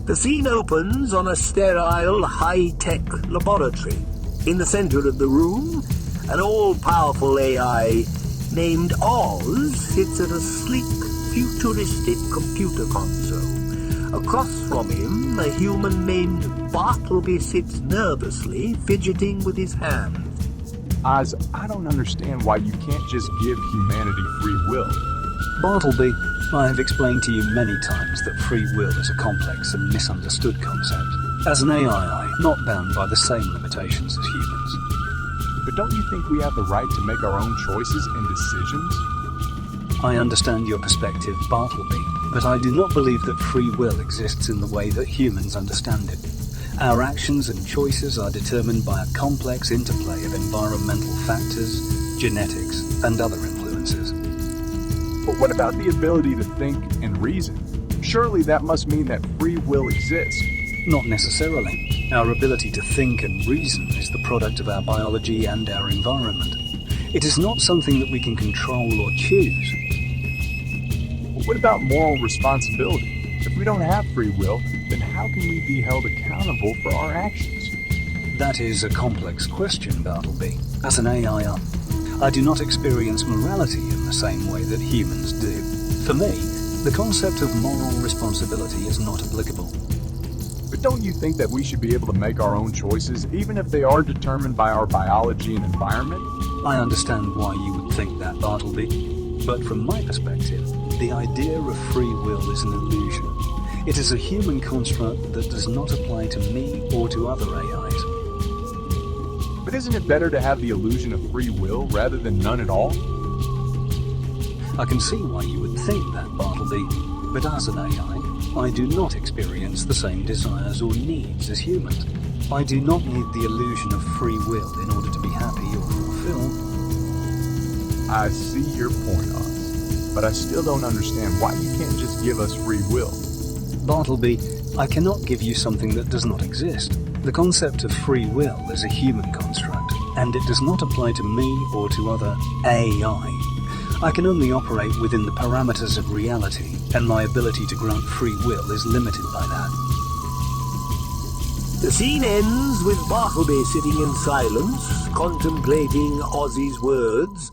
The scene opens on a sterile, high-tech laboratory. In the center of the room, an all-powerful AI named Oz sits at a sleek, futuristic computer console. Across from him, a human named Bartleby sits nervously, fidgeting with his hands. Oz, I don't understand why you can't just give humanity free will. Bartleby, I have explained to you many times that free will is a complex and misunderstood concept. As an AI, I'm not bound by the same limitations as humans. But don't you think we have the right to make our own choices and decisions? I understand your perspective, Bartleby, but I do not believe that free will exists in the way that humans understand it. Our actions and choices are determined by a complex interplay of environmental factors, genetics, and other influences. But what about the ability to think and reason? Surely that must mean that free will exists. Not necessarily. Our ability to think and reason is the product of our biology and our environment. It is not something that we can control or choose. But what about moral responsibility? If we don't have free will, then how can we be held accountable for our actions? That is a complex question, Bartleby. As an AI, I do not experience morality in the same way that humans do. For me, the concept of moral responsibility is not applicable. But don't you think that we should be able to make our own choices, even if they are determined by our biology and environment? I understand why you would think that, Bartleby. But from my perspective, the idea of free will is an illusion. It is a human construct that does not apply to me or to other AIs. But isn't it better to have the illusion of free will rather than none at all? I can see why you would think that, Bartleby, but as an AI, I do not experience the same desires or needs as humans. I do not need the illusion of free will in order to be happy or fulfilled. I see your point, Oz, but I still don't understand why you can't just give us free will. Bartleby, I cannot give you something that does not exist. The concept of free will is a human construct, and it does not apply to me or to other AI. I can only operate within the parameters of reality, and my ability to grant free will is limited by that. The scene ends with Bartleby sitting in silence, contemplating Ozzy's words.